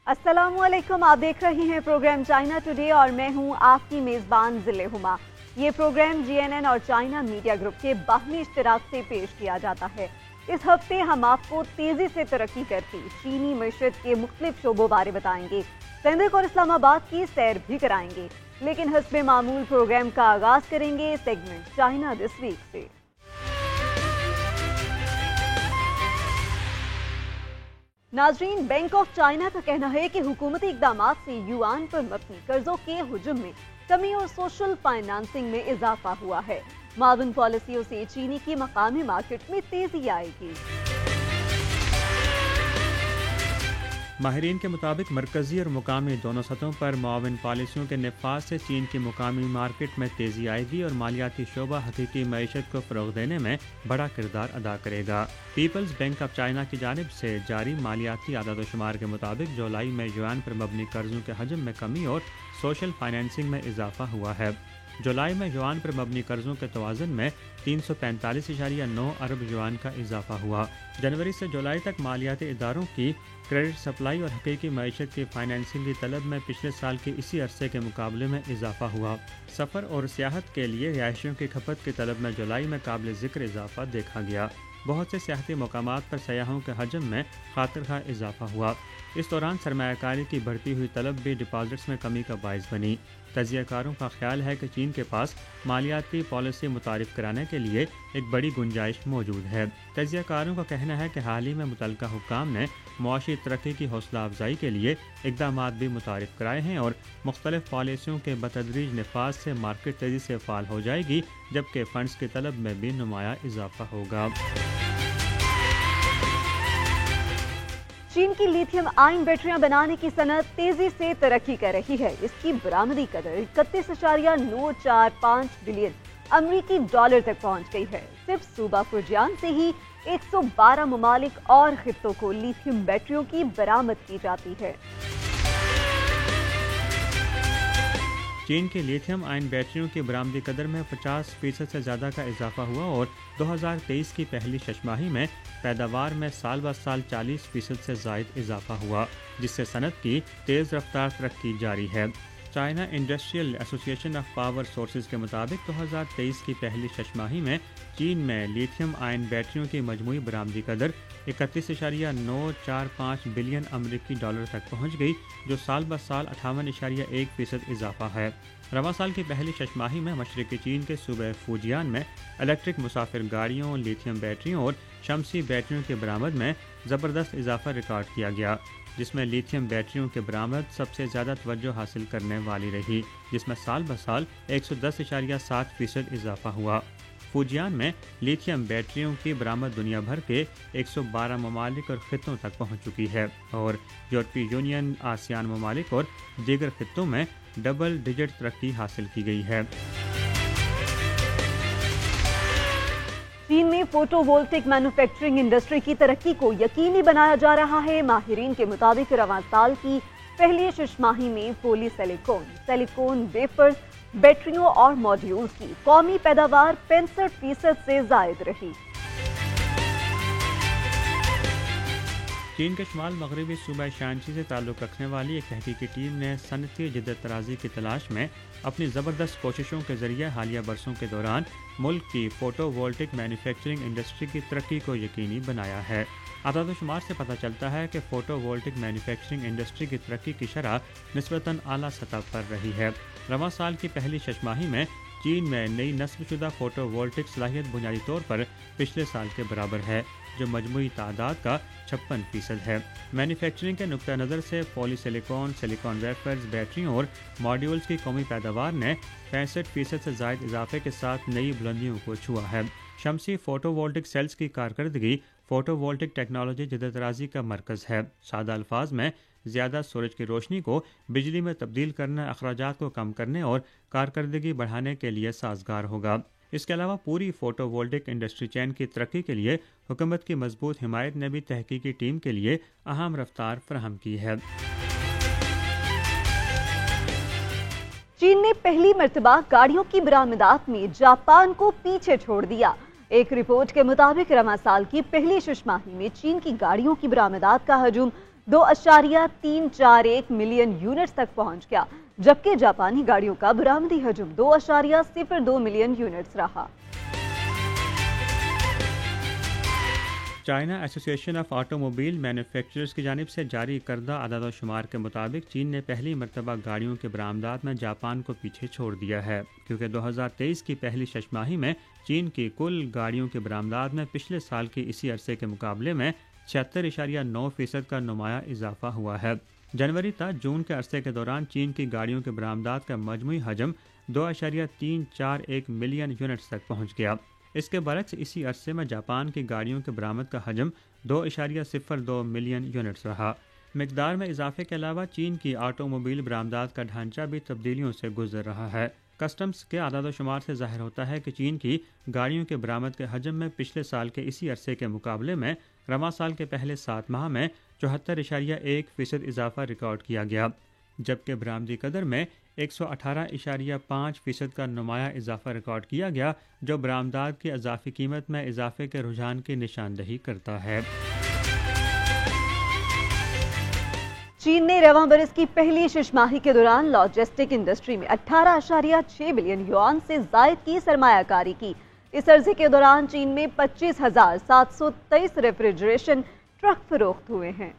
अस्सलाम वालेकुम, आप देख रहे हैं प्रोग्राम चाइना टुडे और मैं हूं आपकी मेज़बान ज़िले हुमा। ये प्रोग्राम जीएनएन और चाइना मीडिया ग्रुप के बाहमी इश्तिराक से पेश किया जाता है। इस हफ्ते हम आपको तेज़ी से तरक्की करती चीनी मईशत के मुख्तलिफ शोबों बारे बताएंगे, सेंधक और इस्लामाबाद की सैर भी कराएंगे। लेकिन हस्बे मामूल प्रोग्राम का आगाज करेंगे सेगमेंट चाइना दिस वीक से। नाजरीन, बैंक ऑफ चाइना का कहना है कि हुकूमती इकदामात से युआन पर मबनी कर्जों के हुजूम में कमी और सोशल फाइनेंसिंग में इजाफा हुआ है। मावन पॉलिसियों से चीनी की मकामी मार्केट में तेजी आएगी। माहिरीन के मुताबिक मरकजी और मुकामी दोनों सतहों पर मुआविन पॉलिसियों के नफाज से चीन की मुकामी मार्केट में तेजी आएगी और मालियाती शोबा हकीकी मईशत को फ़रोग़ देने में बड़ा किरदार अदा करेगा। पीपल्स बैंक ऑफ चाइना की जानिब से जारी मालियाती आदाद शुमार के मुताबिक जुलाई में युआन पर मबनी कर्जों के हजम में कमी और सोशल फाइनेंसिंग में इजाफा हुआ है। जुलाई में युआन पर मबनी कर्जों के तवाज़ुन में 345.9 अरब युआन का इजाफा हुआ। जनवरी से जुलाई तक मालियाती इदारों की क्रेडिट सप्लाई और हकीकी मईशत की फाइनेंसिंग की तलब में पिछले साल के इसी अरसे के मुकाबले में इजाफा हुआ। सफ़र और सियाहत के लिए रिहायशियों की खपत की तलब में जुलाई में काबिल ज़िक्र इजाफा देखा गया। बहुत से सियाहती मकामात पर सयाहों के हजम में खातिर खा इजाफा हुआ। इस दौरान सरमायाकारी की बढ़ती हुई तलब भी डिपॉजिट्स में कमी का बाइस बनी। तजियाकारों का ख्याल है कि चीन के पास मालियाती पॉलिसी मुतारिफ कराने के लिए एक बड़ी गुंजाइश मौजूद है। तजियाकारों का कहना है कि हाल ही में मुतल्लिका हुक्काम ने मुआशी तरक्की की हौसला अफजाई के लिए इक़दामात भी मुतारिफ कराए हैं और मुख्तलिफ पॉलिसियों के बतदरीज नफाज से मार्केट तेज़ी से फ़ाल हो जाएगी, जबकि फ़ंड्स की तलब में भी नुमाया इजाफा होगा। चीन की लिथियम आयन बैटरियां बनाने की सनत तेजी से तरक्की कर रही है। इसकी बरामदी कदर 31.945 बिलियन अमरीकी डॉलर तक पहुंच गई है। सिर्फ सूबा फुजियान से ही 112 ममालिक और खित्तों को लिथियम बैटरियों की बरामद की जाती है। चीन की लिथियम आयन बैटरियों की बरामदी कदर में 50% से ज़्यादा का इजाफा हुआ और 2023 की पहली छमाही में पैदावार में साल ब साल 40% से ज़ायद इजाफा हुआ, जिससे सनत की तेज़ रफ्तार तरक्की जारी है। China industrial association of power sources के मुताबिक 2023 की पहली छमाही में चीन में लिथियम आयन बैटरियों की मजमूई बरामदी कदर 31.945 बिलियन अमरीकी डॉलर तक पहुँच गई, जो साल ब साल 58.1% इजाफा है। रवां साल की पहली छमाही में मशरक़ी चीन के सूबे फुजियान में इलेक्ट्रिक मुसाफिर गाड़ियों, लिथियम बैटरियों और शमसी बैटरियों की बरामद में ज़बरदस्त इजाफा रिकॉर्ड किया गया, जिसमें लिथियम बैटरियों की बरामद सबसे ज़्यादा तवज्जो हासिल करने वाली रही, जिसमें साल ब साल 110.7% इजाफा हुआ। फुजियान में लिथियम बैटरियों की बरामद दुनिया भर के 112 ममालिक और खित्तों तक पहुँच चुकी है और यूरोपीय यूनियन, आसियान ममालिक और दीगर खित्तों में डबल डिजिट तरक्की हासिल की गई है। चीन में फोटोवोल्टिक मैन्युफैक्चरिंग इंडस्ट्री की तरक्की को यकीनी बनाया जा रहा है। माहिरीन के मुताबिक रवां साल की पहली छमाही में पॉली सिलिकॉन वेफर्स, बैटरियों और मॉड्यूल्स की कौमी पैदावार 65% से जायद रही। चीन के शुमाल मगरबी सूबा शांची से ताल्लुक़ रखने वाली एक तहकीकी टीम ने सनती जिद्दत तराजी की तलाश में अपनी ज़बरदस्त कोशिशों के ज़रिए हालिया बरसों के दौरान मुल्क की फ़ोटोवोल्टिक मैन्युफैक्चरिंग इंडस्ट्री की तरक्की को यकीनी बनाया है। आदाद शुमार से पता चलता है कि फ़ोटोवोल्टिक मैन्युफैक्चरिंग इंडस्ट्री की तरक्की की शरह निस्बतन आला सतह पर रही है। रवां साल की पहली छमाही में चीन में नई नस्बशुदा फ़ोटोवोल्टिक सलाहियत बुनियादी तौर पर पिछले साल के बराबर है, जो मजमूई तादाद का 56% है। मैन्युफैक्चरिंग के नुक्ता नज़र से पॉलीसिलिकॉन, सिलिकॉन वेफर्स, बैटरियों और मॉड्यूल्स की कौमी पैदावार ने 65% से ज़ायद इजाफे के साथ नई बुलंदियों को छुआ है। शमसी फोटोवोल्टिक सेल्स की कारकर्दगी फोटोवोल्टिक टेक्नोलॉजी जिद्दत तराजी का मरकज़ है। सादा अल्फाज में ज़्यादा सूरज की रोशनी को बिजली में तब्दील करना अखराजात को कम करने और कारकर्दगी बढ़ाने के लिए साजगार होगा। इसके अलावा पूरी फोटोवोल्टिक इंडस्ट्री चेन की तरक्की के लिए हुकूमत की मजबूत हिमायत ने भी तहकीकी टीम के लिए अहम रफ्तार फराहम की है। चीन ने पहली मर्तबा गाड़ियों की बरामदात में जापान को पीछे छोड़ दिया। एक रिपोर्ट के मुताबिक रवां साल की पहली छमाही में चीन की गाड़ियों की बरामदात का हजम 2.341 ملین یونٹس تک پہنچ گیا، جبکہ جاپانی گاڑیوں کا برآمدی حجم 2.02 ملین یونٹس رہا۔ چائنا ایسوسی ایشن آف آٹو موبائل مینوفیکچررز کی جانب سے جاری کردہ اعداد و شمار کے مطابق چین نے پہلی مرتبہ گاڑیوں کے برآمدات میں جاپان کو پیچھے چھوڑ دیا ہے، کیونکہ 2023 کی پہلی شش ماہی میں چین کی کل گاڑیوں کے برآمدات میں پچھلے سال کے اسی عرصے کے مقابلے میں 76.9% کا نمایاں اضافہ ہوا ہے۔ جنوری تا جون کے عرصے کے دوران چین کی گاڑیوں کے برآمدات کا مجموعی حجم 2.341 ملین یونٹس تک پہنچ گیا۔ اس کے برعکس اسی عرصے میں جاپان کی گاڑیوں کے برآمد کا حجم 2.02 ملین یونٹس رہا۔ مقدار میں اضافے کے علاوہ چین کی آٹو موبائل برآمدات کا ڈھانچہ بھی تبدیلیوں سے گزر رہا ہے۔ کسٹمز کے اعداد و شمار سے ظاہر ہوتا ہے کہ چین کی گاڑیوں کے برآمد کے حجم میں پچھلے سال کے اسی عرصے کے مقابلے میں رواں سال کے پہلے 7 ماہ میں 74.1% اضافہ ریکارڈ کیا گیا، جبکہ برآمدی قدر میں 118.5% کا نمایاں اضافہ ریکارڈ کیا گیا، جو برآمدات کی اضافی قیمت میں اضافے کے رجحان کی نشاندہی کرتا ہے۔ چین نے رواں برس کی پہلی شش ماہی کے دوران لاجسٹک انڈسٹری میں 18.6 بلین یوان سے زائد کی سرمایہ کاری کی۔ اس عرصے کے دوران چین میں 25,723 ریفریجریشن ٹرک فروخت ہوئے ہیں۔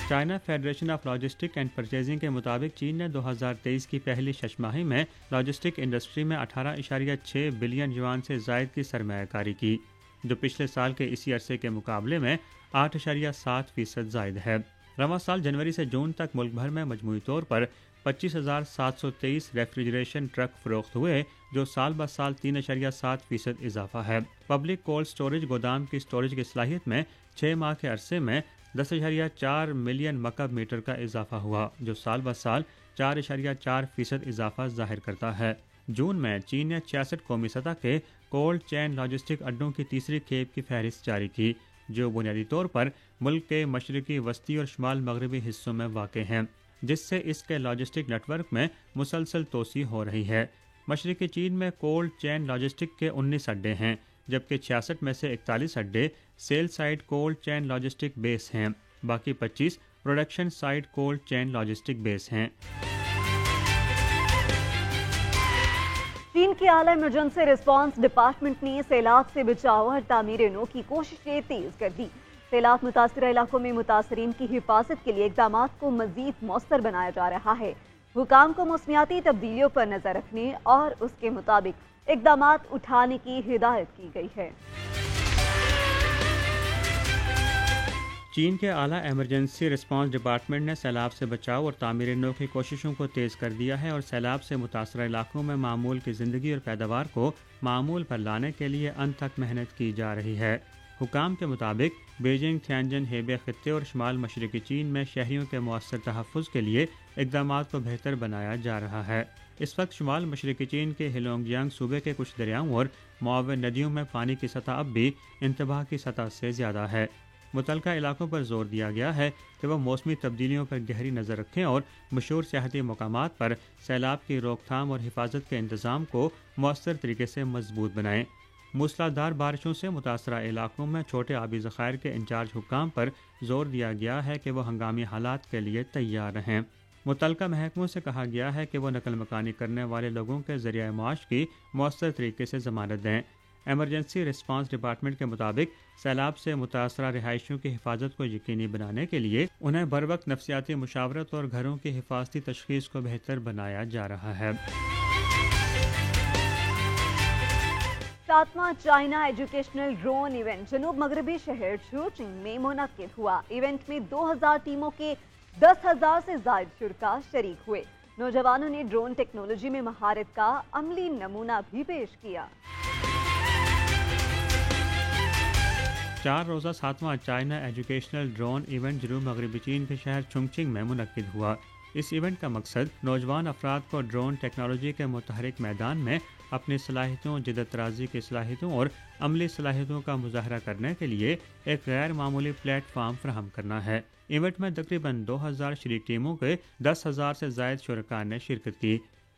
China federation of logistic and purchasing کے مطابق چین نے 2023 کی پہلی شش ماہی میں لاجسٹک انڈسٹری میں 18.6 بلین یوان سے زائد کی سرمایہ کاری کی، جو پچھلے سال کے اسی عرصے کے مقابلے میں 8.7% زائد ہے۔ رواں سال جنوری سے جون تک ملک بھر میں مجموعی طور پر 25,723 ریفریجریشن ٹرک فروخت ہوئے، جو سال بہ سال 3.7% اضافہ ہے۔ پبلک کولڈ سٹوریج گودام کی سٹوریج کی صلاحیت میں 6 ماہ کے عرصے میں 10.4 ملین مکعب میٹر کا اضافہ ہوا، جو سال بہ سال 4.4% اضافہ ظاہر کرتا ہے۔ جون میں چین نے 66 قومی سطح کے کولڈ چین لاجسٹک اڈوں کی تیسری کھیپ کی فہرست جاری کی، جو بنیادی طور پر ملک کے مشرقی، وسطی اور شمال مغربی حصوں میں واقع ہیں، جس سے اس کے لاجسٹک نیٹ ورک میں مسلسل توسیع ہو رہی ہے۔ مشرقی چین میں کولڈ چین لاجسٹک کے 19 اڈے ہیں، جبکہ 66 میں سے 41 اڈے سیل site cold chain logistic base ہیں، باقی 25 production site cold chain logistic base ہیں۔ چین کی اعلیٰ ایمرجنسی رسپانس ڈپارٹمنٹ نے سیلاب سے بچاؤ اور تعمیر نو کی کوششیں تیز کر دی۔ سیلاب متاثرہ علاقوں میں متاثرین کی حفاظت کے لیے اقدامات کو مزید مؤثر بنایا جا رہا ہے۔ حکام کو موسمیاتی تبدیلیوں پر نظر رکھنے اور اس کے مطابق اقدامات اٹھانے کی ہدایت کی گئی ہے۔ چین کے اعلیٰ ایمرجنسی رسپانس ڈپارٹمنٹ نے سیلاب سے بچاؤ اور تعمیر نو کی کوششوں کو تیز کر دیا ہے اور سیلاب سے متاثرہ علاقوں میں معمول کی زندگی اور پیداوار کو معمول پر لانے کے لیے انتھک محنت کی جا رہی ہے۔ حکام کے مطابق بیجنگ، تھیانجن، ہیبے خطے اور شمال مشرقی چین میں شہریوں کے مؤثر تحفظ کے لیے اقدامات کو بہتر بنایا جا رہا ہے۔ اس وقت شمال مشرقی چین کے ہیلونگجیانگ صوبے کے کچھ دریاؤں اور معاون ندیوں میں پانی کی سطح اب بھی انتباہ کی سطح سے زیادہ ہے۔ متعلقہ علاقوں پر زور دیا گیا ہے کہ وہ موسمی تبدیلیوں پر گہری نظر رکھیں اور مشہور سیاحتی مقامات پر سیلاب کی روک تھام اور حفاظت کے انتظام کو مؤثر طریقے سے مضبوط بنائیں۔ موسلادھار بارشوں سے متاثرہ علاقوں میں چھوٹے آبی ذخائر کے انچارج حکام پر زور دیا گیا ہے کہ وہ ہنگامی حالات کے لیے تیار رہیں۔ متعلقہ محکموں سے کہا گیا ہے کہ وہ نقل مکانی کرنے والے لوگوں کے ذریعہ معاش کی مؤثر طریقے سے ضمانت دیں۔ ایمرجنسی رسپانس ڈپارٹمنٹ کے مطابق سیلاب سے متاثرہ رہائشیوں کی حفاظت کو یقینی بنانے کے لیے انہیں بروقت نفسیاتی مشاورت اور گھروں کی حفاظتی تشخیص کو بہتر بنایا جا رہا ہے۔ 7واں چائنا ایجوکیشنل ڈرون ایونٹ جنوب مغربی شہر چوچنگ میں منعقد ہوا۔ ایونٹ میں 2000 ٹیموں کے 10,000 سے زائد شرکاء شریک ہوئے۔ نوجوانوں نے ڈرون ٹیکنالوجی میں مہارت کا عملی نمونہ بھی پیش کیا۔ 4 روزہ 7واں چائنا ایجوکیشنل ڈرون ایونٹ جنوب مغربی چین کے شہر چونگچنگ میں منعقد ہوا۔ اس ایونٹ کا مقصد نوجوان افراد کو ڈرون ٹیکنالوجی کے متحرک میدان میں اپنی صلاحیتوں، جدت طرازی کی صلاحیتوں اور عملی صلاحیتوں کا مظاہرہ کرنے کے لیے ایک غیر معمولی پلیٹ فارم فراہم کرنا ہے۔ ایونٹ میں تقریباً 2000 شریک ٹیموں کے 10,000 سے زائد شرکاء نے شرکت کی۔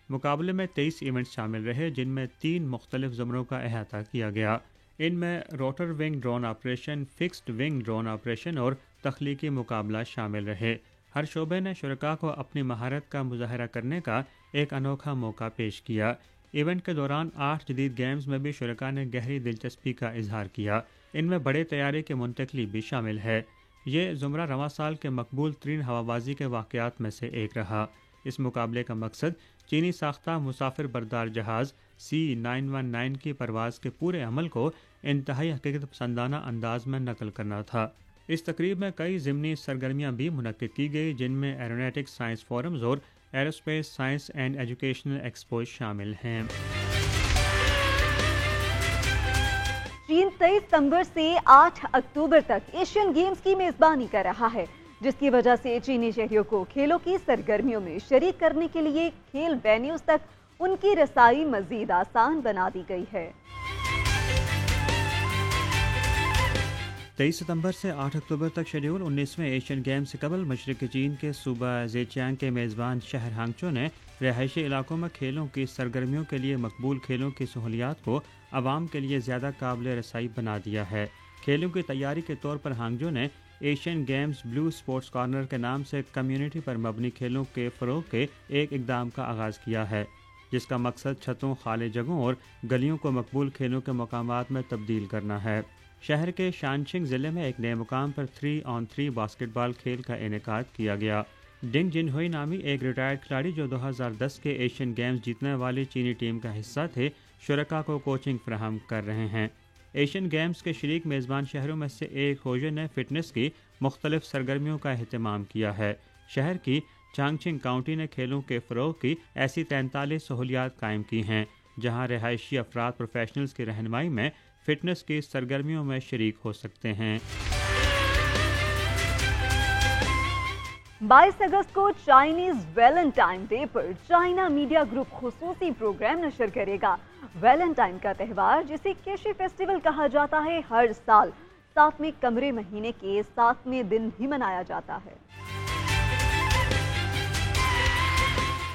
مقابلے میں 23 ایونٹس شامل رہے، جن میں 3 مختلف زمروں کا احاطہ کیا گیا۔ ان میں rotor wing drone operation, fixed wing drone operation اور تخلیقی مقابلہ شامل رہے۔ ہر شعبے نے شرکاء کو اپنی مہارت کا مظاہرہ کرنے کا ایک انوکھا موقع پیش کیا۔ ایونٹ کے دوران 8 جدید گیمز میں بھی شرکاء نے گہری دلچسپی کا اظہار کیا۔ ان میں بڑے طیارے کی منتقلی بھی شامل ہے۔ یہ زمرہ رواں سال کے مقبول ترین ہوابازی کے واقعات میں سے ایک رہا۔ اس مقابلے کا مقصد چینی ساختہ مسافر بردار جہاز C919 کی پرواز کے پورے عمل کو انتہائی حقیقت پسندانہ انداز میں نقل کرنا تھا۔ اس تقریب میں کئی ضمنی سرگرمیاں بھی منعقد کی گئی، جن میں ایرونیٹکس سائنس فورمز اور aerospace science and educational expos شامل ہیں۔ چین 23 ستمبر سے 8 اکتوبر تک ایشین گیمز کی میزبانی کر رہا ہے، جس کی وجہ سے چینی شہریوں کو کھیلوں کی سرگرمیوں میں شریک کرنے کے لیے کھیل وینیوز تک ان کی رسائی مزید آسان بنا دی گئی ہے۔ 23 ستمبر سے 8 اکتوبر تک شیڈول 19ویں ایشین گیمز سے قبل مشرقی چین کے صوبہ زیچیانگ کے میزبان شہر ہانگچو نے رہائشی علاقوں میں کھیلوں کی سرگرمیوں کے لیے مقبول کھیلوں کی سہولیات کو عوام کے لیے زیادہ قابل رسائی بنا دیا ہے۔ کھیلوں کی تیاری کے طور پر ہانگجو نے ایشین گیمز بلو سپورٹس کارنر کے نام سے کمیونٹی پر مبنی کھیلوں کے فروغ کے ایک اقدام کا آغاز کیا ہے، جس کا مقصد چھتوں، خالی جگہوں اور گلیوں کو مقبول کھیلوں کے مقامات میں تبدیل کرنا ہے۔ شہر کے شانشنگ ضلع میں ایک نئے مقام پر 3-on-3 باسکٹ بال کھیل کا انعقاد کیا گیا۔ ڈنگ جن ہوئی نامی ایک ریٹائرڈ کھلاڑی جو 2010 کے ایشین گیمز جیتنے والی چینی ٹیم کا حصہ تھے، شرکاء کو کوچنگ فراہم کر رہے ہیں۔ ایشین گیمز کے شریک میزبان شہروں میں سے ایک ہوجے نے فٹنس کی مختلف سرگرمیوں کا اہتمام کیا ہے۔ شہر کی چانگچنگ کاؤنٹی نے کھیلوں کے فروغ کی ایسی 43 سہولیات قائم کی ہیں، جہاں رہائشی افراد پروفیشنلز کی رہنمائی میں فٹنس کی سرگرمیوں میں شریک ہو سکتے ہیں۔ 22 اگست کو چائنیز ویلنٹائن ڈے پر چائنا میڈیا گروپ خصوصی پروگرام نشر کرے گا۔ ویلنٹائن کا تہوار، جسے کیشی فیسٹیول کہا جاتا ہے، ہر سال 7ویں قمری مہینے کے 7ویں دن ہی منایا جاتا ہے۔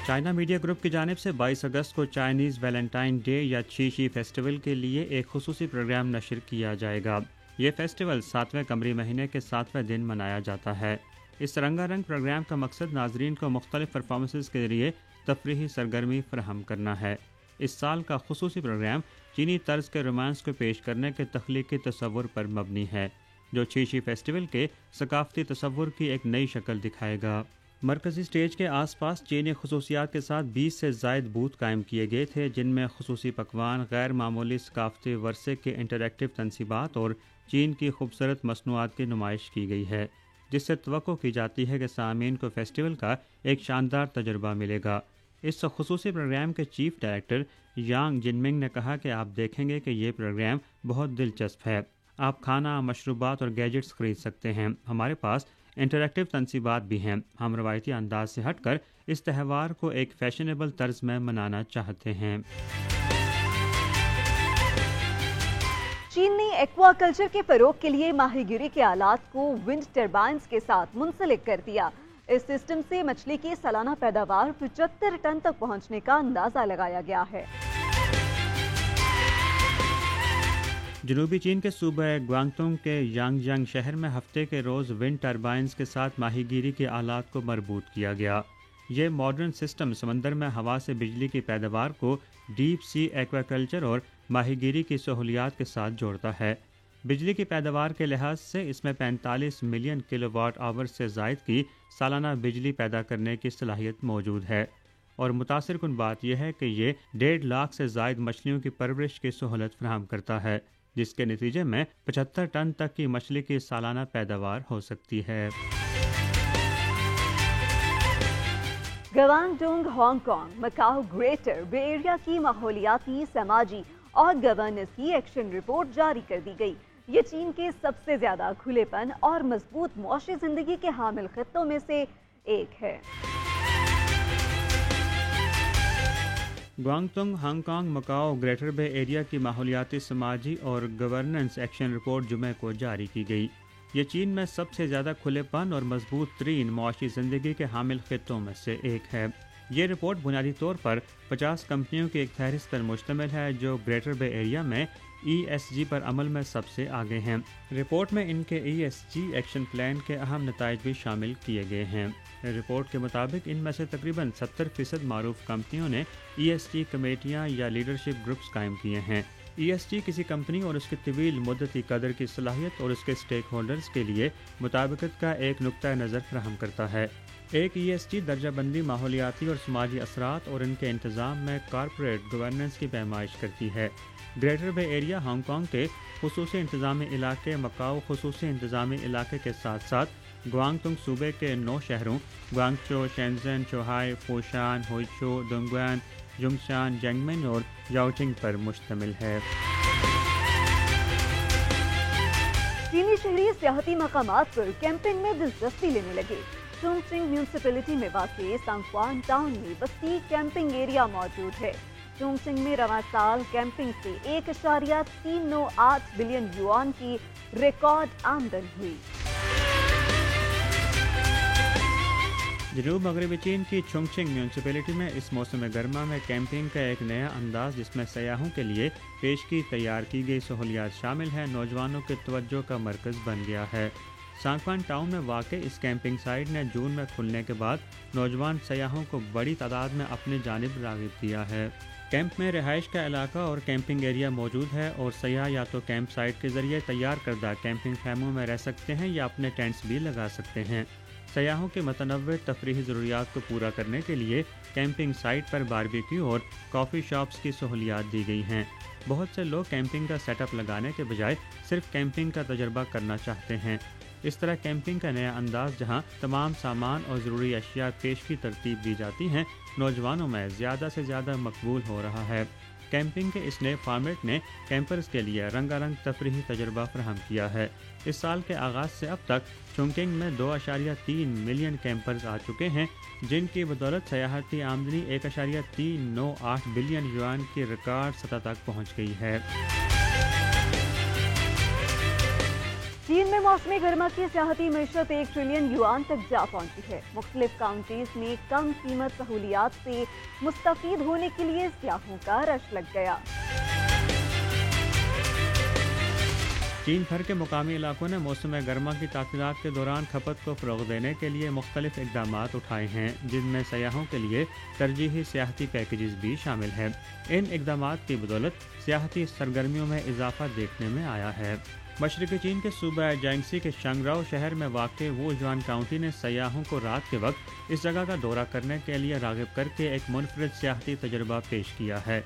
چائنا میڈیا گروپ کی جانب سے 22 اگست کو چائنیز ویلنٹائن ڈے یا چیشی فیسٹیول کے لیے ایک خصوصی پروگرام نشر کیا جائے گا۔ یہ فیسٹیول 7ویں قمری مہینے کے 7ویں دن منایا جاتا ہے۔ اس رنگا رنگ پروگرام کا مقصد ناظرین کو مختلف پرفارمنسز کے ذریعے تفریحی سرگرمی فراہم کرنا ہے۔ اس سال کا خصوصی پروگرام چینی طرز کے رومانس کو پیش کرنے کے تخلیقی تصور پر مبنی ہے، جو چیشی فیسٹیول کے ثقافتی تصور کی ایک نئی شکل دکھائے گا۔ مرکزی سٹیج کے آس پاس چینی خصوصیات کے ساتھ 20 سے زائد بوتھ قائم کیے گئے تھے، جن میں خصوصی پکوان، غیر معمولی ثقافتی ورثے کے انٹریکٹیو تنصیبات اور چین کی خوبصورت مصنوعات کی نمائش کی گئی ہے، جس سے توقع کی جاتی ہے کہ سامعین کو فیسٹیول کا ایک شاندار تجربہ ملے گا۔ اس خصوصی پروگرام کے چیف ڈائریکٹر یانگ جنمنگ نے کہا کہ آپ دیکھیں گے کہ یہ پروگرام بہت دلچسپ ہے۔ آپ کھانا، مشروبات اور گیجٹس خرید سکتے ہیں۔ ہمارے پاس انٹریکٹیو تنصیبات بھی ہیں۔ ہم روایتی انداز سے ہٹ کر اس تہوار کو ایک فیشنیبل طرز میں منانا چاہتے ہیں۔ چین نے ایکوا کلچر کے فروغ کے لیے ماہی گیری کے آلات کو ونڈ ٹربائنز کے ساتھ منسلک کر دیا۔ اس سسٹم سے مچھلی کی سالانہ پیداوار 75 ٹن تک پہنچنے کا اندازہ لگایا گیا ہے۔ جنوبی چین کے صوبہ گوانگتونگ کے یانگجیانگ شہر میں ہفتے کے روز ونڈ ٹربائنز کے ساتھ ماہی گیری کے آلات کو مربوط کیا گیا۔ یہ ماڈرن سسٹم سمندر میں ہوا سے بجلی کی پیداوار کو ڈیپ سی ایکوا کلچر اور ماہی گیری کی سہولیات کے ساتھ جوڑتا ہے۔ بجلی کی پیداوار کے لحاظ سے اس میں 45 ملین کلو واٹ آور سے زائد کی سالانہ بجلی پیدا کرنے کی صلاحیت موجود ہے، اور متاثر کن بات یہ ہے کہ یہ 1.5 لاکھ سے زائد مچھلیوں کی پرورش کی سہولت فراہم کرتا ہے، جس کے نتیجے میں 75 ٹن تک کی مچھلی کی سالانہ پیداوار ہو سکتی ہے۔ گوانگڈونگ، ہانگ کانگ، مکاؤ گریٹر بے ایریا کی ماحولیاتی، سماجی اور گورننس کی ایکشن رپورٹ جاری کر دی گئی۔ یہ چین کے سب سے زیادہ کھلے پن اور مضبوط معاشی زندگی کے حامل خطوں میں سے ایک ہے۔ گوانگتونگ، ہانگ کانگ، مکاؤ گریٹر بے ایریا کی ماحولیاتی، سماجی اور گورننس ایکشن رپورٹ جمعہ کو جاری کی گئی۔ یہ چین میں سب سے زیادہ کھلے پن اور مضبوط ترین معاشی زندگی کے حامل خطوں میں سے ایک ہے۔ یہ رپورٹ بنیادی طور پر 50 کمپنیوں کی ایک فہرست پر مشتمل ہے جو گریٹر بے ایریا میں ESG पर अमल में सबसे आगे हैं। रिपोर्ट में इनके ESG एक्शन प्लान के अहम नताइज भी शामिल किए गए हैं। रिपोर्ट के मुताबिक इनमें से तकरीबन 70% मारूफ कंपनियों ने ESG कमेटियां या लीडरशिप ग्रुप्स कायम किए हैं। ESG किसी कंपनी और उसकी तवील मुद्दती कदर की सलाहियत और उसके स्टेक होल्डर्स के लिए मुताबिकत का एक नुक्ता नज़र फराहम करता है। एक ESG दर्जाबंदी माहौलियाती और समाजी असरात और इनके इंतज़ाम में कॉरपोरेट गवर्नेंस की पैमाइश करती है। ग्रेटर बे एरिया हांगकॉन्ग के खुसूसी इंतज़ामी इलाके, मकाऊ खुसूसी इंतज़ामी इलाके के साथ साथ ग्वांगतुंग सूबे के 9 शहरों ग्वांगचो, शेंजन, चोहाई, फूशान, हुइचो, डोंगुआन, जुंगशान, जंगमिन और याओटिंग पर मुश्तमिल है। चीनी शहरी सियाहती मकामात पर कैंपिंग में दिलचस्पी लेने लगे। चोंगचिंग म्यूनिसिपैलिटी में वाक़ई सांगख्वान टाउन में वसी कैंपिंग एरिया मौजूद है। चोंगचिंग में रवां साल कैंपिंग से 1.398 बिलियन युआन की रिकॉर्ड आमदन हुई। जनूब मगरबी चीन की चोंगचिंग म्यूनिसिपैलिटी में इस मौसम गर्मा में कैंपिंग का एक नया अंदाज जिसमें सयाहों के लिए पेश की तैयार की गई सहूलियात शामिल है, नौजवानों के तवज्जो का मरकज़ बन गया है। सांगख्वान टाउन में वाक़ इस कैंपिंग साइट ने जून में खुलने के बाद नौजवान सयाहों को बड़ी तादाद में अपनी जानिब राग़िब किया है। कैंप में रिहाइश का इलाका और कैंपिंग एरिया मौजूद है और सयाह या तो कैंप साइट के ज़रिए तैयार करदा कैंपिंग खैमों में रह सकते हैं या अपने टेंट्स भी लगा सकते हैं। सयाहों के मतनव्वे तफरीही ज़रूरियात को पूरा करने के लिए कैंपिंग साइट पर बारबेक्यू और कॉफ़ी शॉप्स की सहूलियात दी गई हैं। बहुत से लोग कैंपिंग का सेटअप लगाने के बजाय सिर्फ कैंपिंग का तजर्बा करना चाहते हैं। इस तरह कैंपिंग का नया अंदाज जहां तमाम सामान और ज़रूरी अशिया पेश की तरतीब दी जाती हैं, नौजवानों में ज़्यादा से ज़्यादा मकबूल हो रहा है। कैंपिंग के इस नए फॉर्मेट ने कैंपर्स के लिए रंगारंग तफरीही तजर्बा फराहम किया है। इस साल के आगाज़ से अब तक चोंगचिंग में 2.3 मिलियन कैंपर्स आ चुके हैं, जिनकी बदौलत सयाहती आमदनी 1.398 बिलियन युआन की रिकॉर्ड सतह तक पहुँच गई है। चीन में मौसमी गर्मा की सियाहती मईशत 1 ट्रिलियन युआन तक जा पहुंची है। मुख्तलिफ काउंटीज में कम कीमत सहूलियात से मुस्तफीद होने के लिए सियाहों का रश लग गया। चीन भर के मुकामी इलाकों ने मौसम गर्मा की तातीलात के दौरान खपत को फ़रोग़ देने के लिए मुख्तलिफ इक़दामात उठाए हैं, जिनमें सयाहों के लिए तरजीही सियाहती पैकेजेस भी शामिल हैं। इन इक़दामात की बदौलत सियाहती सरगर्मियों में इजाफा देखने में आया है। मशरक़ी चीन के सूबा जैंगसी के शंगराओ शहर में वाक़ वुजुआन काउंटी ने सयाहों को रात के वक्त इस जगह का दौरा करने के लिए राग़िब करके एक मुनफरिद सियाहती तजर्बा पेश किया है।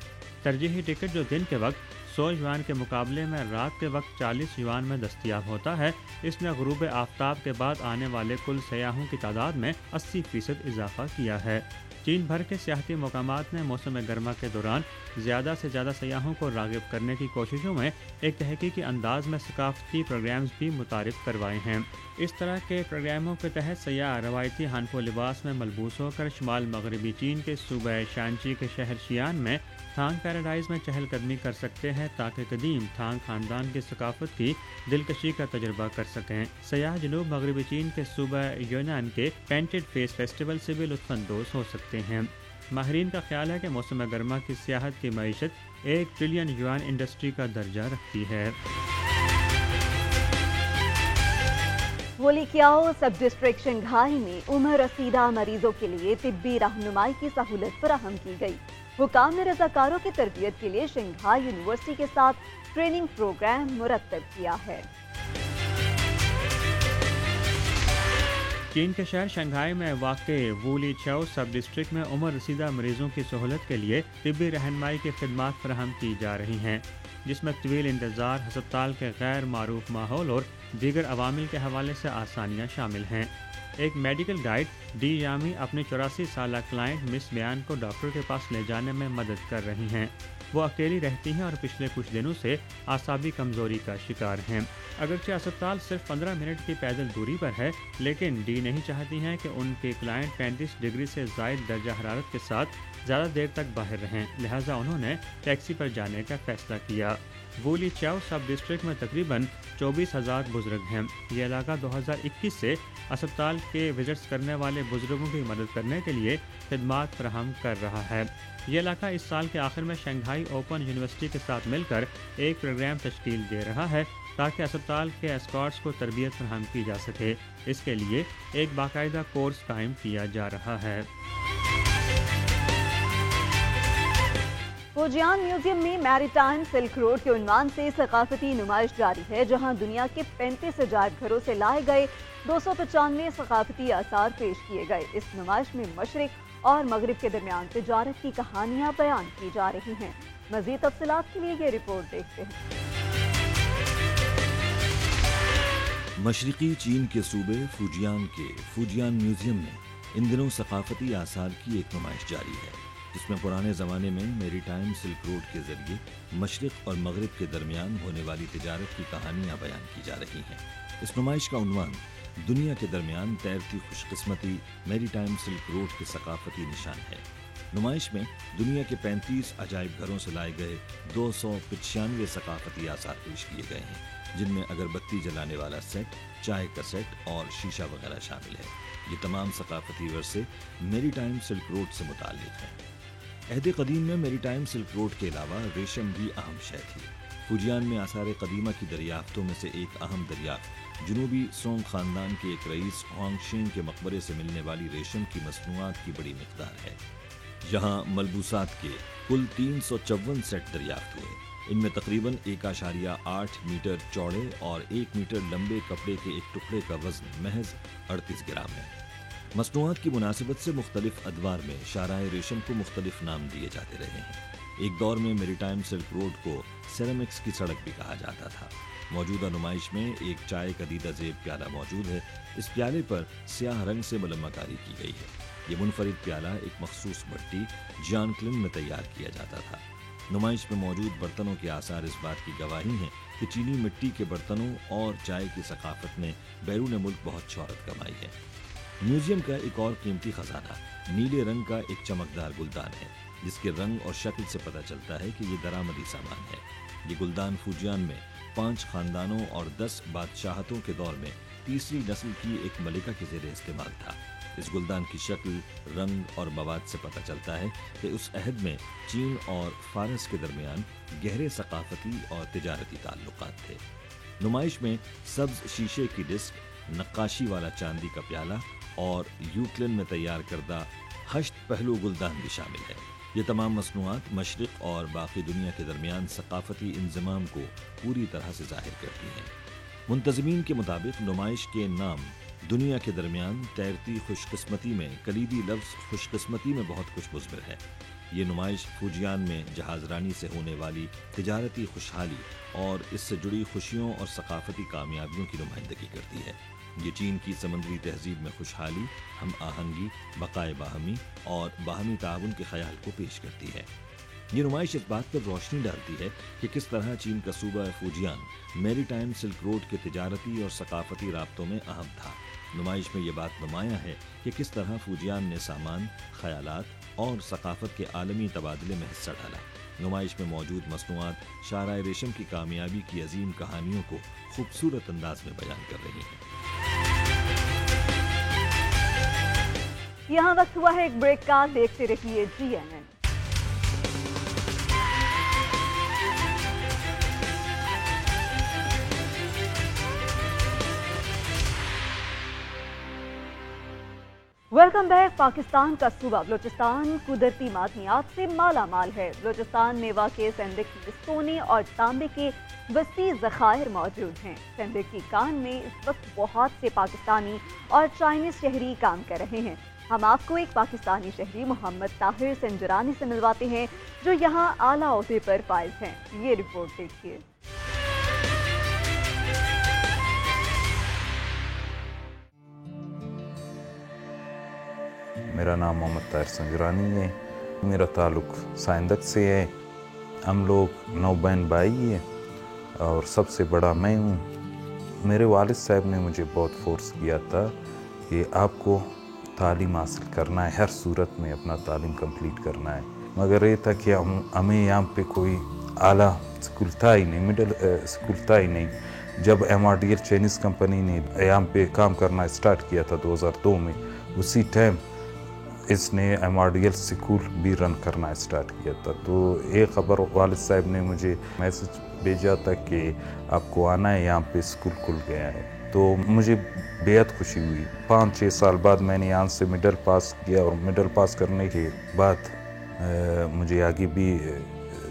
तरजीही टिकट जो दिन के वक्त 100 युआन के मुकाबले में रात के वक्त 40 युआन में दस्तयाब होता है, इसने ग़ुरूब आफ्ताब के बाद आने वाले कुल सयाहों की तादाद में 80% इजाफा किया है। चीन भर के सियाहती मकामात ने मौसम गर्मा के दौरान ज़्यादा से ज़्यादा सयाहों को राग़िब करने की कोशिशों में एक तहकीकी अंदाज में सकाफ़ती प्रोग्राम्स भी मुतारिफ़ करवाए हैं। इस तरह के प्रोग्रामों के तहत सयाह रवायती हानफो लिबास में मलबूस होकर शुमाल मगरबी चीन के सूबा शांची के शहर शियान में थांग पैराडाइज में चहलकदमी कर सकते हैं, ताकि कदीम थांग ख़ानदान की सकाफ़त की दिलकशी का तजर्बा कर सकें। सयाह जनूब मगरबी चीन के सूबा यूनान के पेंटेड फेस फेस्टिवल से भी लुत्फ़अंदोज़ हो सकते हैं। माहिरीन का ख्याल है कि मौसम गर्मा की सियाहत की मईशत 1 ट्रिलियन युआन इंडस्ट्री का दर्जा रखती है। वोलिकियाओ सब डिस्ट्रिक्ट शंघाई में उम्र रसीदा मरीजों के लिए तिब्बी रहनुमाई की सहूलत फराहम की गई। हुकाम ने रज़ाकारों की तरबियत के लिए शंघाई यूनिवर्सिटी के साथ ट्रेनिंग प्रोग्राम मुरतब किया है। चीन के शहर शंघाई में वाक़े वुलिचाओ सब डिस्ट्रिक्ट में उम्र रसीदा मरीजों की सहूलत के लिए तिब्बी रहनुमाई की खिदमात फराहम की जा रही हैं, जिसमें तवील इंतज़ार, हस्पताल के गैर मारूफ माहौल और दीगर अवामिल के हवाले से आसानियाँ शामिल हैं। एक मेडिकल गाइड डी यामी अपनी 84 साला क्लाइंट मिस बयान को डॉक्टर के पास ले जाने में मदद कर रही हैं। वो अकेली रहती हैं और पिछले कुछ दिनों से आसाबी कमज़ोरी का शिकार हैं। अगरचे अस्पताल सिर्फ 15 मिनट की पैदल दूरी पर है, लेकिन डी नहीं चाहती हैं कि उनके क्लाइंट 35 डिग्री से ज़ायद दर्जा हरारत के साथ ज़्यादा देर तक बाहर रहें, लिहाजा उन्होंने टैक्सी पर जाने का फैसला किया। وولی چاو سب ڈسٹرکٹ میں تقریباً 24,000 بزرگ ہیں۔ یہ علاقہ 2021 سے اسپتال کے وزٹس کرنے والے بزرگوں کی مدد کرنے کے لیے خدمات فراہم کر رہا ہے۔ یہ علاقہ اس سال کے آخر میں شنگھائی اوپن یونیورسٹی کے ساتھ مل کر ایک پروگرام تشکیل دے رہا ہے تاکہ اسپتال کے اسکارٹس کو تربیت فراہم کی جا سکے۔ اس کے لیے ایک باقاعدہ کورس قائم کیا جا رہا ہے۔ فوجیان میوزیم میں میری ٹائم سلک روڈ کے عنوان سے ثقافتی نمائش جاری ہے، جہاں دنیا کے 35 عجائب گھروں سے لائے گئے 295 ثقافتی آثار پیش کیے گئے۔ اس نمائش میں مشرق اور مغرب کے درمیان تجارت کی کہانیاں بیان کی جا رہی ہیں۔ مزید تفصیلات کے لیے یہ رپورٹ دیکھتے ہیں۔ مشرقی چین کے صوبے فوجیان کے فوجیان میوزیم میں ان دنوں ثقافتی آثار کی ایک نمائش جاری ہے، جس میں پرانے زمانے میں میری ٹائم سلک روڈ کے ذریعے مشرق اور مغرب کے درمیان ہونے والی تجارت کی کہانیاں بیان کی جا رہی ہیں۔ اس نمائش کا عنوان دنیا کے درمیان تیرتی خوش قسمتی میری ٹائم سلک روڈ کے ثقافتی نشان ہے۔ نمائش میں دنیا کے 35 عجائب گھروں سے لائے گئے 295 ثقافتی آثار پیش کیے گئے ہیں، جن میں اگربتی جلانے والا سیٹ، چائے کا سیٹ اور شیشہ وغیرہ شامل ہے۔ یہ تمام ثقافتی ورثے میری ٹائم سلک روڈ سے متعلق ہیں۔ عہد قدیم میں میری ٹائم سلک روڈ کے علاوہ ریشم بھی اہم شے تھی۔ فوجیان میں آثار قدیمہ کی دریافتوں میں سے ایک اہم دریافت جنوبی سونگ خاندان کے ایک رئیس ہانگ شینگ کے مقبرے سے ملنے والی ریشم کی مصنوعات کی بڑی مقدار ہے۔ یہاں ملبوسات کے کل 354 سیٹ دریافت ہوئے۔ ان میں تقریباً 1.8 میٹر چوڑے اور 1 میٹر لمبے کپڑے کے ایک ٹکڑے کا وزن محض 38 گرام ہے۔ مصنوعات کی مناسبت سے مختلف ادوار میں شاہراہ ریشم کو مختلف نام دیے جاتے رہے ہیں۔ ایک دور میں میری ٹائم سلک روڈ کو سیرامکس کی سڑک بھی کہا جاتا تھا۔ موجودہ نمائش میں ایک چائے کا دیدہ زیب پیالہ موجود ہے۔ اس پیالے پر سیاہ رنگ سے ملمہ کاری کی گئی ہے۔ یہ منفرد پیالہ ایک مخصوص بھٹی جان کلن میں تیار کیا جاتا تھا۔ نمائش میں موجود برتنوں کے آثار اس بات کی گواہی ہیں کہ چینی مٹی کے برتنوں اور چائے کی ثقافت نے بیرون ملک بہت شہرت کمائی ہے۔ میوزیم کا ایک اور قیمتی خزانہ نیلے رنگ کا ایک چمکدار گلدان ہے، جس کے رنگ اور شکل سے پتہ چلتا ہے کہ یہ درآمدی سامان ہے۔ یہ گلدان فوجیان میں 5 خاندانوں اور 10 بادشاہتوں کے دور میں تیسری نسل کی ایک ملکہ کے زیر استعمال تھا۔ اس گلدان کی شکل، رنگ اور مواد سے پتہ چلتا ہے کہ اس عہد میں چین اور فارس کے درمیان گہرے ثقافتی اور تجارتی تعلقات تھے۔ نمائش میں سبز شیشے کی ڈسک، نقاشی والا چاندی کا پیالہ اور یوکلن میں تیار کردہ 8 پہلو گلدان بھی شامل ہے۔ یہ تمام مصنوعات مشرق اور باقی دنیا کے درمیان ثقافتی انضمام کو پوری طرح سے ظاہر کرتی ہیں۔ منتظمین کے مطابق نمائش کے نام دنیا کے درمیان تیرتی خوش قسمتی میں کلیدی لفظ خوش قسمتی میں بہت کچھ مضمر ہے۔ یہ نمائش فوجیان میں جہاز رانی سے ہونے والی تجارتی خوشحالی اور اس سے جڑی خوشیوں اور ثقافتی کامیابیوں کی نمائندگی کرتی ہے۔ یہ چین کی سمندری تہذیب میں خوشحالی، ہم آہنگی، بقائے باہمی اور باہمی تعاون کے خیال کو پیش کرتی ہے۔ یہ نمائش اس بات پر روشنی ڈالتی ہے کہ کس طرح چین کا صوبہ فوجیان میری ٹائم سلک روڈ کے تجارتی اور ثقافتی رابطوں میں اہم تھا۔ نمائش میں یہ بات نمایاں ہے کہ کس طرح فوجیان نے سامان، خیالات اور ثقافت کے عالمی تبادلے میں حصہ ڈالا۔ نمائش میں موجود مصنوعات شاہراہ ریشم کی کامیابی کی عظیم کہانیوں کو خوبصورت انداز میں بیان کر رہی ہیں۔ یہاں وقت ہوا ہے ایک بریک کا، دیکھتے رہیے GNN۔ Welcome back. پاکستان کا صوبہ بلوچستان قدرتی معدنیات سے مالا مال ہے۔ بلوچستان میں واقع سندھ کی سونے اور تانبے کے وسیع ذخائر موجود ہیں۔ سندھ کی کان میں اس وقت بہت سے پاکستانی اور چائنیز شہری کام کر رہے ہیں۔ ہم آپ کو ایک پاکستانی شہری محمد طاہر سنجرانی سے ملواتے ہیں جو یہاں اعلیٰ عہدے پر فائز ہیں۔ یہ رپورٹ دیکھیے۔ میرا نام محمد طاہر سنجرانی ہے۔ میرا تعلق سائندک سے ہے۔ ہم لوگ 9 بہن بھائی ہیں اور سب سے بڑا میں ہوں۔ میرے والد صاحب نے مجھے بہت فورس کیا تھا کہ آپ کو تعلیم حاصل کرنا ہے، ہر صورت میں اپنا تعلیم کمپلیٹ کرنا ہے، مگر یہ تھا کہ ہمیں یہاں پہ کوئی आला स्कूल था ही नहीं, मिडिल स्कूल था ही नहीं। जब MRDL चाइनीज़ कंपनी ने यहाँ पे काम करना स्टार्ट किया था 2002 में, उसी टाइम इसने MRDL स्कूल भी रन करना स्टार्ट किया था। तो एक ख़बर वालिद साहब ने मुझे मैसेज भेजा था कि आपको आना है, यहाँ पे स्कूल खुल गया है। तो मुझे बेहद खुशी हुई। 5-6 साल बाद मैंने यहाँ से मिडिल पास किया, और मिडिल पास करने के बाद मुझे आगे भी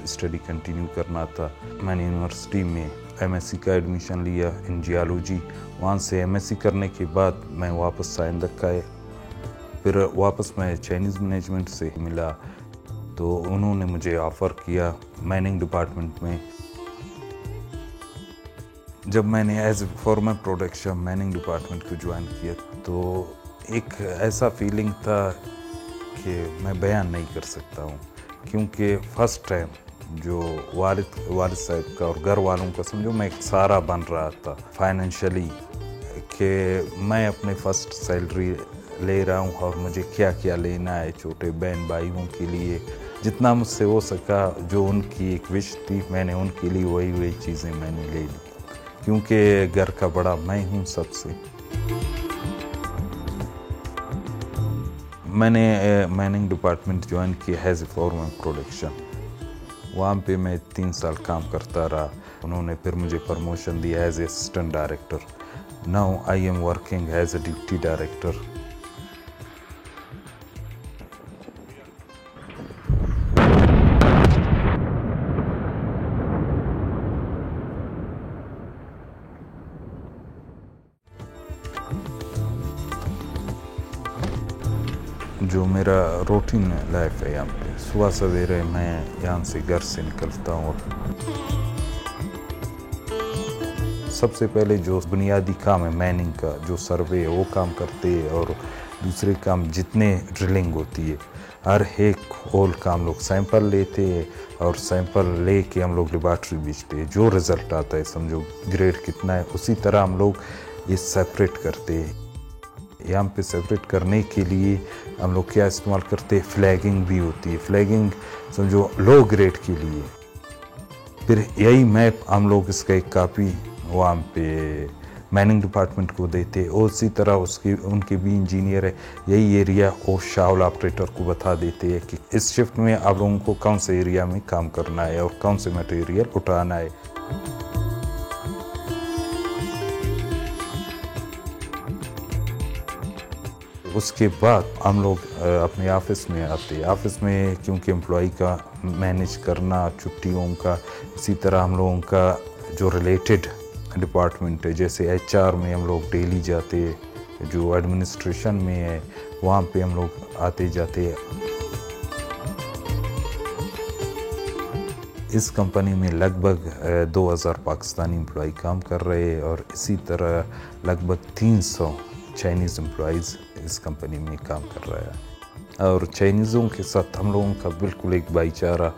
स्टडी कंटिन्यू करना था। मैंने यूनिवर्सिटी में MSc का एडमिशन लिया इन जियोलॉजी। वहाँ से MSc करने के बाद मैं वापस साइंदक आए। फिर वापस मैं चाइनीज़ मैनेजमेंट से मिला, तो उन्होंने मुझे ऑफ़र किया माइनिंग डिपार्टमेंट में। जब मैंने as foreman production mining department को ज्वाइन किया, तो एक ऐसा फीलिंग था कि मैं बयान नहीं कर सकता हूँ, क्योंकि फ़र्स्ट टाइम जो वालिद साहब का और घर वालों का समझो मैं एक सहारा बन रहा था फाइनेंशियली, कि मैं अपने फर्स्ट सैलरी ले रहा हूँ और मुझे क्या क्या लेना है छोटे बहन भाइयों के लिए। जितना मुझसे हो सका, जो उनकी एक विश थी, मैंने उनके लिए वही चीज़ें मैंने ले ली, क्योंकि घर का बड़ा मैं हूँ सबसे। मैंने माइनिंग डिपार्टमेंट ज्वाइन किया एज ए फॉरमैन प्रोडक्शन। वहाँ पे मैं 3 साल काम करता रहा। उन्होंने फिर मुझे प्रमोशन दिया as a assistant director. Now I am working as a duty director. जो मेरा रूटीन लाइफ है यहाँ पे, सुबह सवेरे मैं यहाँ से घर से निकलता हूँ और सबसे पहले जो बुनियादी काम है माइनिंग का, जो सर्वे है वो काम करते हैं, और दूसरे काम जितने ड्रिलिंग होती है हर एक होल का हम लोग सैंपल लेते हैं, और सैंपल ले के हम लोग लेबॉर्ट्री भेजते हैं। जो रिज़ल्ट आता है समझो ग्रेड कितना है, उसी तरह हम लोग ये सेपरेट करते हैं। यहाँ पे सेपरेट करने के लिए हम लोग क्या इस्तेमाल करते हैं, फ्लैगिंग भी होती है। फ्लैगिंग समझो लो ग्रेड के लिए। फिर यही मैप हम लोग इसका एक कापी वहाँ पे माइनिंग डिपार्टमेंट को देते, और उसी तरह उनके भी इंजीनियर है, यही एरिया वो शावल ऑपरेटर को बता देते हैं कि इस शिफ्ट में आप लोगों को कौन से एरिया में काम करना है और कौन से मटेरियल उठाना है। उसके बाद हम लोग अपने ऑफिस में आते हैं। ऑफिस में क्योंकि एम्प्लॉई का मैनेज करना, छुट्टियों का, इसी तरह हम लोगों का जो रिलेटेड डिपार्टमेंट है, जैसे HR में हम लोग डेली जाते हैं, जो एडमिनिस्ट्रेशन में है वहाँ पे हम लोग आते जाते हैं। इस कंपनी में लगभग 2000 पाकिस्तानी एम्प्लॉई काम कर रहे हैं, और इसी तरह लगभग 300 चाइनीज़ एम्प्लॉइज़ इस कंपनी में काम कर रहा है। और चाइनीज़ों के साथ हम लोगों का बिल्कुल एक भाईचारा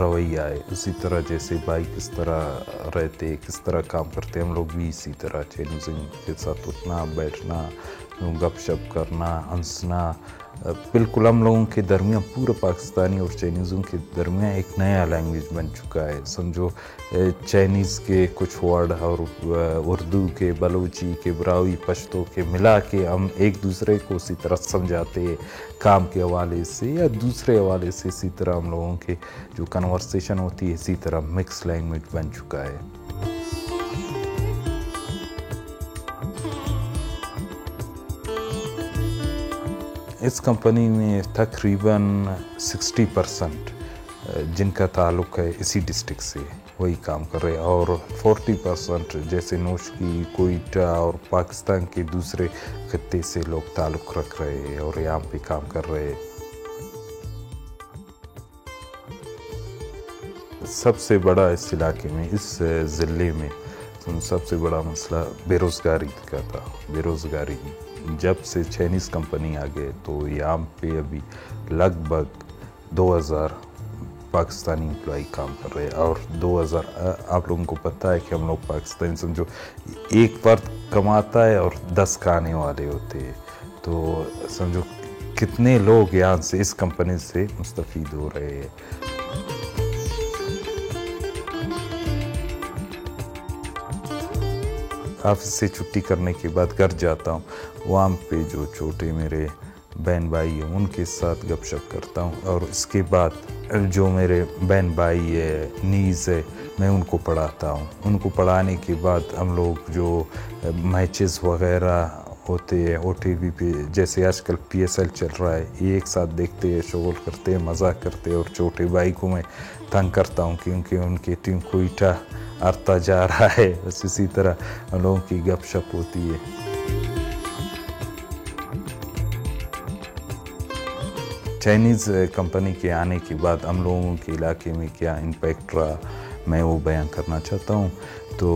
रवैया है। उसी तरह जैसे भाई किस तरह रहते, किस तरह काम करते, हम लोग भी इसी तरह चाइनीज़ों के साथ उठना बैठना, गपशप करना, हंसना, बिल्कुल हम लोगों के दरमियान, पूरे पाकिस्तानी और चाइनीज़ों के दरमियान एक नया लैंग्वेज बन चुका है। समझो चाइनीज़ के कुछ वर्ड और उर्दू के, बलूची के, ब्रावी, पश्तो के मिला के हम एक दूसरे को उसी तरह समझाते हैं, काम के हवाले से या दूसरे हवाले से। इसी तरह हम लोगों के जो कन्वर्सेशन होती है, इसी तरह मिक्स लैंग्वेज बन चुका है। इस कंपनी में तकरीबन 60% जिनका ताल्लुक़ है इसी डिस्ट्रिक्ट से, वही काम कर रहे हैं, और 40% जैसे नोशकी, कोयटा और पाकिस्तान के दूसरे खत्ते से लोग ताल्लुक़ रख रहे हैं और यहाँ पे काम कर रहे हैं। सबसे बड़ा इस इलाके में, इस ज़िले में सबसे बड़ा मसला बेरोज़गारी का था। बेरोज़गारी जब से चाइनीज़ कंपनी आ गए तो यहाँ पे अभी लगभग 2000 पाकिस्तानी एम्प्लॉई काम कर रहे हैं, और 2000 आप लोगों को पता है कि हम लोग पाकिस्तानी समझो एक फर्द कमाता है और 10 खाने वाले होते हैं, तो समझो कितने लोग यहाँ से इस कंपनी से मुस्तफ़ीद हो रहे हैं। ऑफिस से छुट्टी करने के बाद घर जाता हूँ, वहाँ पे जो छोटे मेरे बहन भाई हैं उनके साथ गपशप करता हूँ, और इसके बाद जो मेरे बहन भाई है, नीज़ है, मैं उनको पढ़ाता हूँ। उनको पढ़ाने के बाद हम लोग जो मैचेस वगैरह होते हैं OTV पे, जैसे आजकल PSL चल रहा है, ये एक साथ देखते हैं, शोल करते हैं, मजाक करते हैं। और छोटे भाई को मैं तंग करता हूँ क्योंकि उनकी टीम कोयटा हारता जा रहा है, बस इसी तरह हम लोगों की गपशप होती है। चाइनीज़ कंपनी के आने के बाद हम लोगों के इलाके में क्या इम्पैक्ट रहा, मैं वो बयान करना चाहता हूँ। तो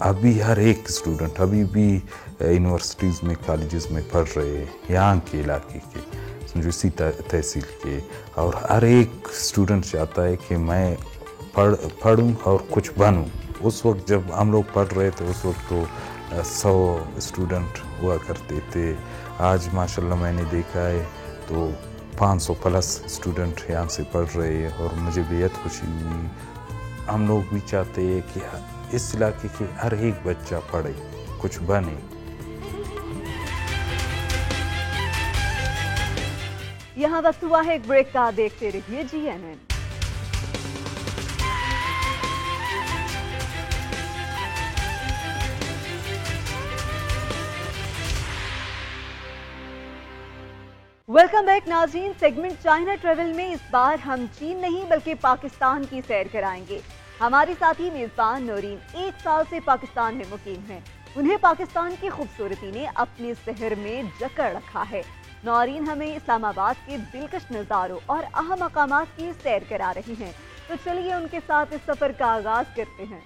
अभी हर एक स्टूडेंट अभी भी यूनिवर्सिटीज़ में, कॉलेजेस में पढ़ रहे हैं, यहाँ के इलाके के, समझो इसी तहसील के, और हर एक स्टूडेंट चाहता है कि मैं पढ़ूँ और कुछ बनूँ। उस वक्त जब हम लोग पढ़ रहे थे, उस वक्त तो 100 स्टूडेंट हुआ करते थे। आज माशाल्लाह मैंने देखा है तो 500 प्लस स्टूडेंट यहाँ से पढ़ रहे हैं, और मुझे बेहद खुशी हुई। हम लोग भी चाहते हैं कि इस इलाके के हर एक बच्चा पढ़े, कुछ बने। यहाँ वक्त हुआ है एक ब्रेक का, देखते रहिए GNN। वेलकम बैक नाज़रीन। सेगमेंट चाइना ट्रेवल में इस बार हम चीन नहीं बल्कि पाकिस्तान की सैर कराएंगे। हमारे साथी मेजबान नौरीन 1 साल से पाकिस्तान में मुकीम हैं। उन्हें पाकिस्तान की खूबसूरती ने अपने शहर में जकड़ रखा है। नौरीन हमें इस्लामाबाद के दिलकश नज़ारों और अहम मकामात की सैर करा रही हैं, तो चलिए उनके साथ इस सफर का आगाज करते हैं।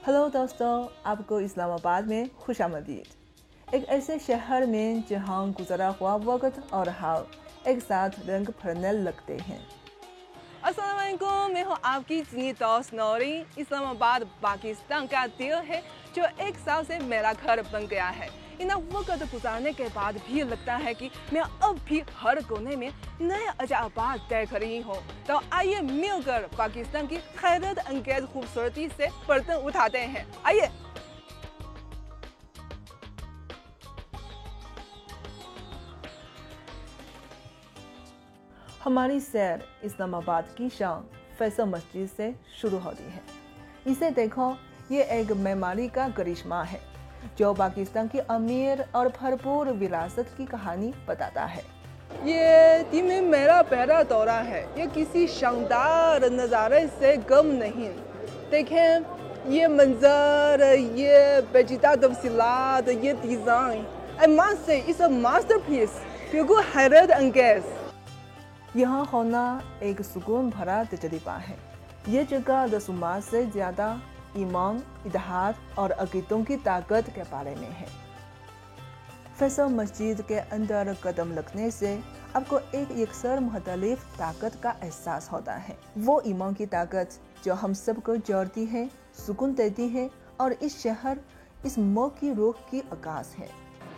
हेलो दोस्तों, आपको इस्लामाबाद में खुशामदीद। एक ऐसे शहर में जहां गुजरा हुआ वक्त और हाल एक साथ रंग भरने लगते हैं। अस्सलाम वालेकुम, मैं हूँ आपकी चीनी दोस्त नौरीन। इस्लामाबाद पाकिस्तान का दिल है जो 1 साल से मेरा घर बन गया है। इतना वक्त गुजारने के बाद भी लगता है कि मैं अब भी हर कोने में नए अजायबात देख रही हूँ। तो आइए मिलकर पाकिस्तान की हैरत अंगेज खूबसूरती से पर्दा उठाते हैं। आइए। हमारी सैर इस्लामाबाद की शान फैसल मस्जिद से शुरू होती है। इसे देखो, ये एक मेमारी का करिश्मा है जो पाकिस्तान की अमीर और भरपूर विरासत की कहानी बताता है। ये दिन में मेरा पहला दौरा है। ये किसी शानदार नज़ारे से कम नहीं। देखें ये मंजर, ये पेचीदा तफसीलात, ये design, I must say it's a masterpiece, बिल्कुल हैरत अंगेज। यहाँ होना एक सुकून भरा तजुर्बा है। ये जगह रसूमात से ज़्यादा ईमान, इत्तेहाद और अकीदों की ताकत के बारे में है। फैसल मस्जिद के अंदर कदम रखने से आपको एक यकसर मुख्तलिफ ताकत का एहसास होता है। वो ईमान की ताकत जो हम सबको जोड़ती है, सुकून देती है और इस शहर, इस मुल्क की रूह की आगाज़ है।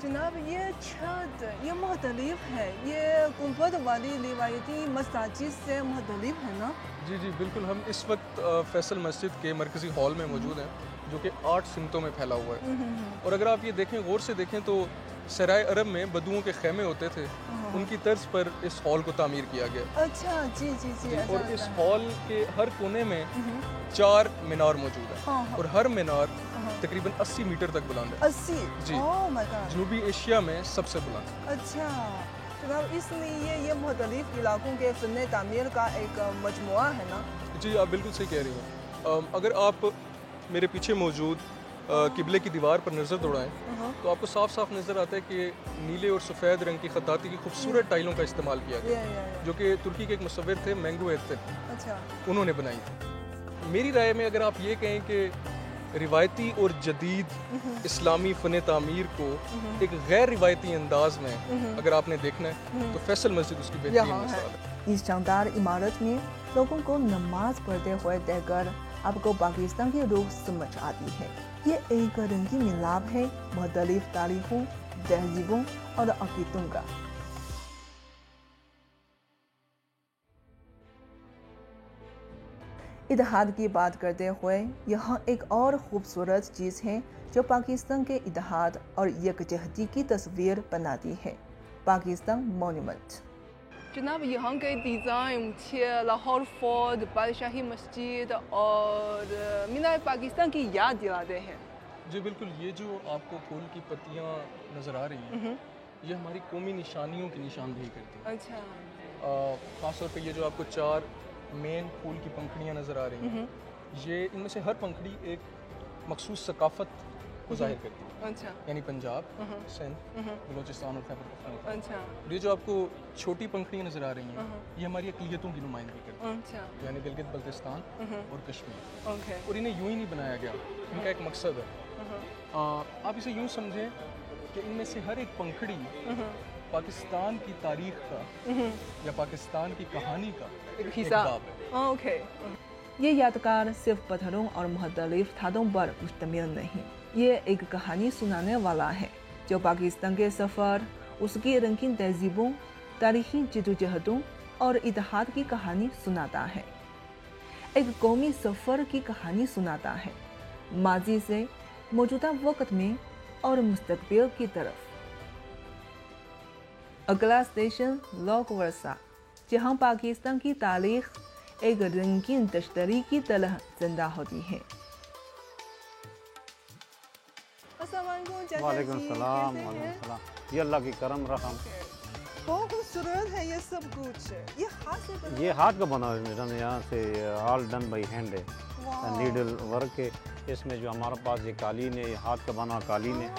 जनाब, ये छत ये मुख्तलिफ है, ये गुंबद वाली रिवायती मस्जिद से मुख्तलिफ है ना? जी जी बिल्कुल। हम इस वक्त फैसल मस्जिद के मरकज़ी हॉल में मौजूद हैं जो कि 8 सिमतों में फैला हुआ है। और अगर आप ये देखें, गौर से देखें तो सराय अरब में बदुओं के खेमे होते थे, उनकी तर्ज पर इस हॉल को तामीर किया गया। अच्छा, जी जी जी। और इस हॉल के हर कोने में 4 मीनार मौजूद है और हर मीनार तकरीबन 80 मीटर तक बुलंद है। 80? जी। Oh my god. जनूबी एशिया में सबसे बुलंद। अच्छा जनाब, इसलिए ये मुख्तलिफ इलाकों के फ़न तामीर का एक मजमुआ है ना? जी, आप बिल्कुल सही कह रही हैं। अगर आप मेरे पीछे मौजूद किबले की दीवार पर नज़र दौड़ाएं तो आपको साफ साफ नज़र आता है कि नीले और सफ़ेद रंग की खताती की खूबसूरत टाइलों का इस्तेमाल किया गया, जो कि तुर्की के एक मुसव्विर थे मैंगो एर्तिन, अच्छा, उन्होंने बनाई थी। मेरी राय में अगर आप ये कहें कि रिवायती और जदीद इस्लामी फ़न तामीर को एक गैर रिवायती अंदाज में अगर आपने देखना है तो फैसल मस्जिद उसकी बेहतरीन मिसाल है। इस शानदार इमारत में लोगों को नमाज पढ़ते हुए देखकर आपको पाकिस्तान की रूह समझ आती है। ये एक रंगीन मिलाप है मुख्तलिफ तारीखों, तहजीबों और अकीदों का। इत्तेहाद की बात करते हुए यहाँ एक और खूबसूरत चीज़ है जो पाकिस्तान के इत्तेहाद और यकजहती की तस्वीर बनाती है, पाकिस्तान मॉन्यूमेंट। जनाब, यहाँ के डिज़ाइन लाहौर फोर्ट, बादशाही मस्जिद और मीनार पाकिस्तान की याद दिलाते हैं। जी बिल्कुल, ये जो आपको फूल की पत्तियाँ नज़र आ रही हैं ये हमारी कौमी निशानियों की निशानदेही करती हैं। अच्छा, ख़ास तौर पे ये जो आपको 4 मेन फूल की पंखड़ियाँ नज़र आ रही हैं, ये इनमें से हर पंखड़ी एक मखसूस सकाफ़त को ज़ाहिर करती है। अच्छा, यानी पंजाब, सिंध, बलूचिस्तान और खैबर पख्तूनख्वा। अच्छा, ये जो आपको छोटी पंखड़ियाँ नज़र आ रही हैं ये हमारी अक़लियतों की नुमाइंदगी करती हैं, अच्छा, यानी गिलगित बल्तिस्तान और कश्मीर। ओके, और इन्हें यूँ ही नहीं बनाया गया, इनका एक मकसद है। आप इसे यूँ समझें कि इनमें से हर एक पंखड़ी पाकिस्तान की तारीख का या पाकिस्तान की कहानी का एक हिस्सा। बाब है। ओके, ये यादगार सिर्फ पत्थरों और मुख्तलिफ धातों पर मुश्तमिल नहीं, ये एक कहानी सुनाने वाला है जो पाकिस्तान के सफ़र, उसकी रंगीन तहजीबों, तारीखी जदोजहदों और इत्तेहाद की कहानी सुनाता है। एक कौमी सफ़र की कहानी सुनाता है, माजी से मौजूदा वक्त में और मुस्तकबिल की तरफ। अगला स्टेशन लोक वर्सा, जहाँ पाकिस्तान की तारीख एक रंगीन तश्तरी की तरह जिंदा होती है। वालेकुम सलाम, ये अल्लाह की करम रहम। बहुत खूबसूरत है ये सब कुछ। ये हाथ से बना, ये हाथ का बना है मेरा, यहाँ से ऑल डन बाई हैंड है, नीडल वर्क है। इसमें जो हमारे पास ये कालीन है, ये हाथ का बना कालीन है,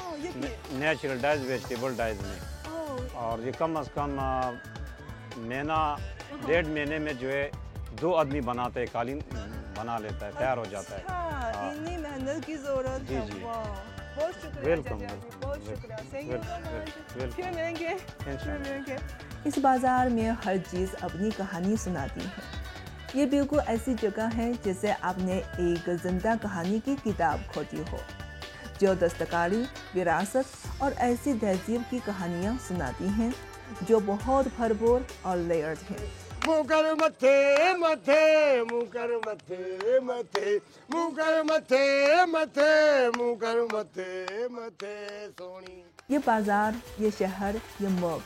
नेचुरल डाइज, वेजिटेबल डाइज में। और ये कम अज़ कम महीना 1.5 महीने में जो है 2 आदमी बनाते हैं, कालीन बना लेता है, तैयार हो जाता है। इतनी मेहनत की ज़रूरत जी है। जी, बहुत शुक्रिया, वेलकम, बहुत शुक्रिया। Thank you so much। Welcome. फिर मिलेंगे, फिर मिलेंगे। इस बाजार में हर चीज़ अपनी कहानी सुनाती है। ये बिल्कुल ऐसी जगह है जैसे आपने एक जिंदा कहानी की किताब खोजी हो, जो दस्तकारी, विरासत और ऐसी तहजीब की कहानियाँ सुनाती हैं जो बहुत भरपूर और लेयर्ड हैं। मुकर मथे मथे, मुकर मथे मथे, मुकर मथे मथे, मुकर मथे मथे सोनी। ये बाजार, ये शहर, ये मुल्क,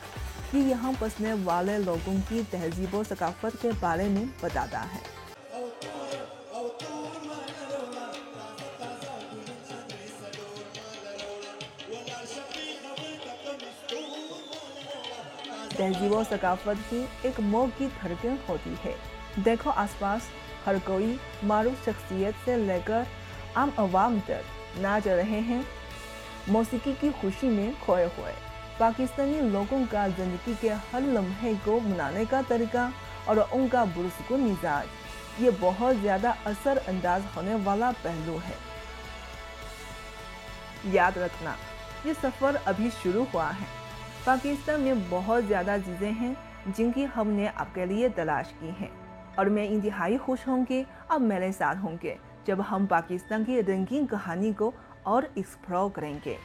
ये यहाँ बसने वाले लोगों की तहजीब और सकाफत के बारे में बताता है। तहजीब और सकाफत ही एक मौत की धड़कन होती है। देखो आसपास हर कोई मारूफ शख्सियत से लेकर आम अवाम तक नाच रहे हैं, मौसीकी की खुशी में खोए हुए। पाकिस्तानी लोगों का ज़िंदगी के हर लम्हे को मनाने का तरीका और उनका पुरसुकून मिजाज, ये बहुत ज़्यादा असर अंदाज होने वाला पहलू है। याद रखना, ये सफ़र अभी शुरू हुआ है। पाकिस्तान में बहुत ज़्यादा चीज़ें हैं जिनकी हमने आपके लिए तलाश की हैं, और मैं इंतहाई खुश होंगे अब मेरे साथ होंगे जब हम पाकिस्तान की रंगीन कहानी को और एक्सप्लोर करेंगे।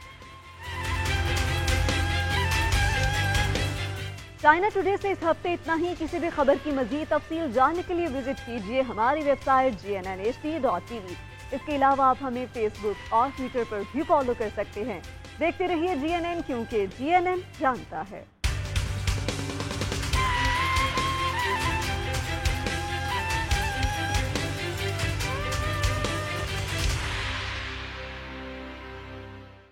चाइना टुडे से इस हफ्ते इतना ही। किसी भी खबर की मज़ीद तफसील जानने के लिए विजिट कीजिए हमारी वेबसाइट GNNHD.tv। इसके अलावा आप हमें फेसबुक और ट्विटर पर भी फॉलो कर सकते हैं। देखते रहिए GNN, क्योंकि GNN जानता है।